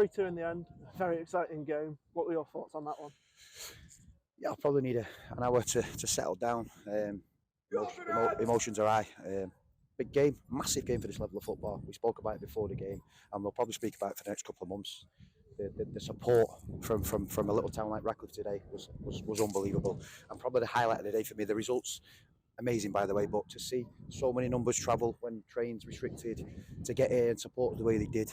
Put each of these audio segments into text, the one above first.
3-2 in the end. Very exciting game. What were your thoughts on that one? Yeah, I'll probably need an hour to settle down. Emotions are high. Big game, massive game for this level of football. We spoke about it before the game, and we'll probably speak about it for the next couple of months. The support from a little town like Radcliffes today was unbelievable, and probably the highlight of the day for me. The results, amazing by the way, but to see so many numbers travel when trains restricted to get here and support the way they did,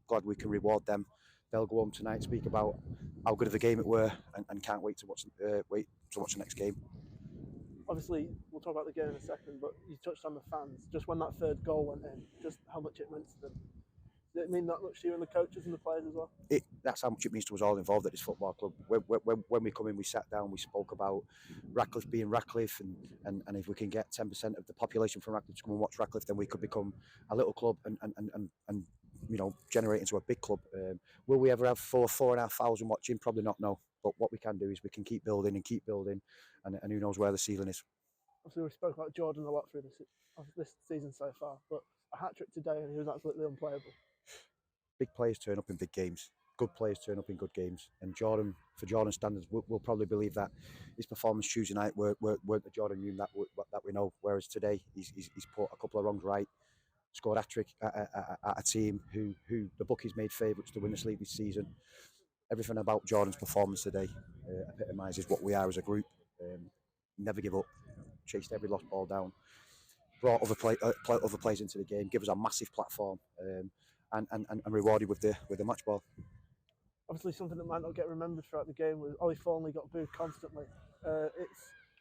glad we can reward them. They'll go home tonight, speak about how good of a game it were, and can't wait to watch the next game. Obviously, we'll talk about the game in a second, but you touched on the fans. Just when that third goal went in, just how much it meant to them. Did it mean that much to you and the coaches and the players as well? That's how much it means to us all involved at this football club. When we come in, we sat down, we spoke about Radcliffe being Radcliffe, and if we can get 10% of the population from Radcliffe to come and watch Radcliffe, then we could become a little club and generate into a big club. Will we ever have 4,500 watching? Probably not, no. But what we can do is we can keep building, and who knows where the ceiling is. Obviously, we spoke about Jordan a lot through this season so far, but a hat-trick today and he was absolutely unplayable. Big players turn up in big games. Good players turn up in good games. And Jordan, for Jordan's standards, we'll probably believe that his performance Tuesday night weren't the Jordan Hume that we know. Whereas today, he's put a couple of wrongs right. Scored a hat-trick at a team who the bookies made favourites to win this league this season. Everything about Jordan's performance today epitomises what we are as a group. Never give up, chased every lost ball down, brought other players into the game, give us a massive platform, and rewarded with the match ball. Obviously, something that might not get remembered throughout the game was Ollie Thornley got booed constantly. It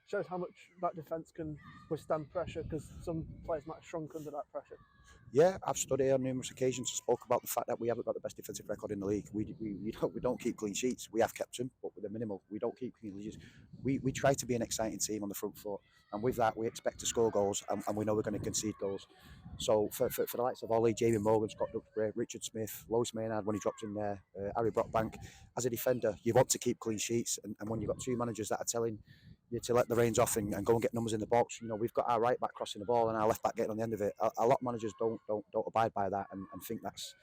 shows how much that defence can withstand pressure, because some players might have shrunk under that pressure. Yeah, I've stood here on numerous occasions and spoke about the fact that we haven't got the best defensive record in the league. We don't keep clean sheets. We have kept them, but with a minimal. We don't keep clean sheets. We try to be an exciting team on the front foot, and with that, we expect to score goals, and we know we're going to concede goals. So for the likes of Ollie, Jamie Morgan, Scott Duxbury, Richard Smith, Lois Maynard when he drops in there, Harry Brockbank, as a defender, you want to keep clean sheets, and when you've got two managers that are telling you to let the reins off and go and get numbers in the box. We've got our right back crossing the ball and our left back getting on the end of it. A lot of managers don't abide by that and think that's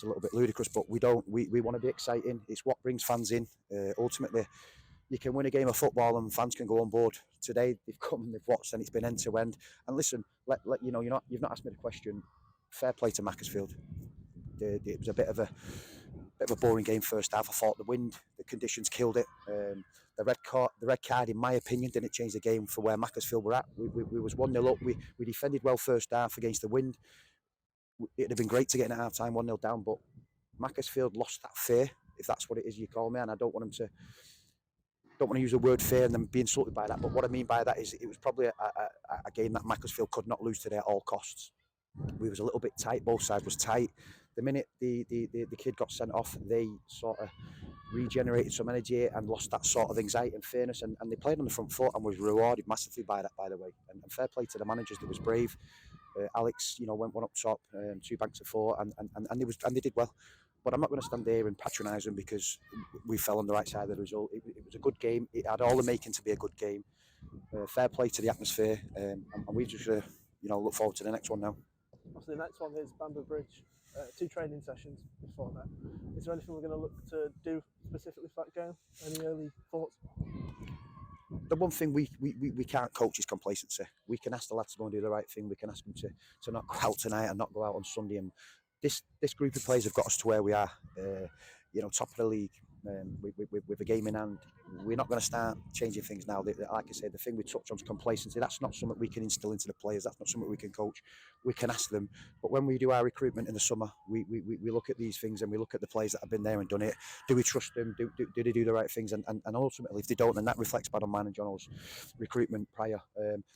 a little bit ludicrous. But we don't. We want to be exciting. It's what brings fans in. Ultimately, you can win a game of football and fans can go on board. Today they've come and they've watched and it's been end to end. And listen, you've not asked me the question. Fair play to Macclesfield. It was a bit of a boring game first half. I thought the wind, the conditions killed it. The red card, in my opinion, didn't change the game for where Macclesfield were at. We was 1-0 up. We defended well first half against the wind. It'd have been great to get in at half time 1-0 down, but Macclesfield lost that fear, if that's what it is you call me, and I don't want to use the word fear and then be insulted by that. But what I mean by that is it was probably a game that Macclesfield could not lose today at all costs. We was a little bit tight. Both sides was tight. The minute the kid got sent off, they sort of regenerated some energy and lost that sort of anxiety and fairness, and they played on the front foot and was rewarded massively by that, by the way. And fair play to the managers, they was brave. Alex, went one up top, 2 banks of 4, and they did well. But I'm not going to stand there and patronise them because we fell on the right side of the result. It was a good game. It had all the making to be a good game. Fair play to the atmosphere, and we just look forward to the next one now. Obviously, the next one is Bamber Bridge. 2 training sessions before that. Is there anything we're going to look to do specifically for that game? Any early thoughts? The one thing we can't coach is complacency. We can ask the lads to go and do the right thing. We can ask them to not go out tonight and not go out on Sunday. And this group of players have got us to where we are. Top of the league. With a game in hand, we're not going to start changing things now. Like I said, the thing we touched on is complacency. That's not something we can instill into the players. That's not something we can coach. We can ask them. But when we do our recruitment in the summer, we look at these things and we look at the players that have been there and done it. Do we trust them? Do they do the right things? And ultimately, if they don't, then that reflects bad on mine and John's recruitment prior.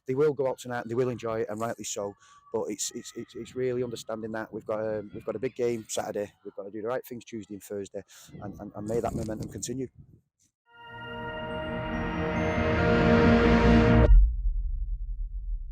They will go out tonight and they will enjoy it, and rightly so. But it's really understanding that we've got a big game Saturday. We've got to do the right things Tuesday and Thursday, and may that momentum continue.